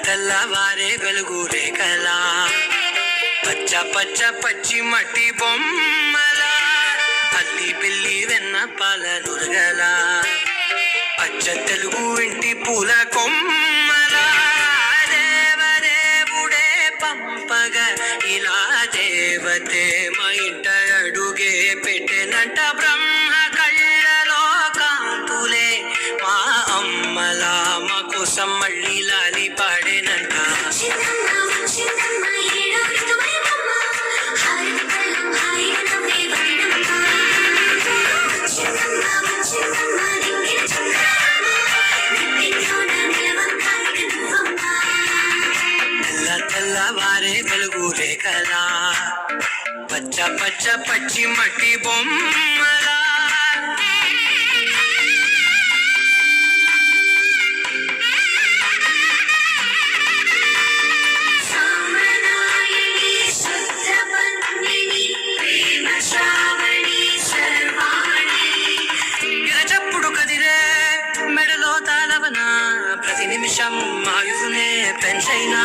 తెల్లవారే వెలుగు రేఖలా పచ్చ పచ్చ పచ్చి మట్టి బొమ్మల అల్లి బిల్లి వెన్న పాల నురగల అచ్చ తెలుగు ఇంటి పూల కొమ్మల దేవదేవుడే పంపగ ఇలా దేవతే మా ఇంట అడుగే పెట్టెనంట బ్రహ్మ కళ్ళలో కాంతులే మా అమ్మలా మా కోసం మళ్ళీ లాలి పాడేనంట. తెల్లవారే వెలుగు రేఖలా పచ్చ పచ్చ పచ్చి మట్టి బొమ్మలా చప్పుడు కదిరే మెడలో తాళవన ప్రతి నిమిషం ఆయుధునే పెంచైనా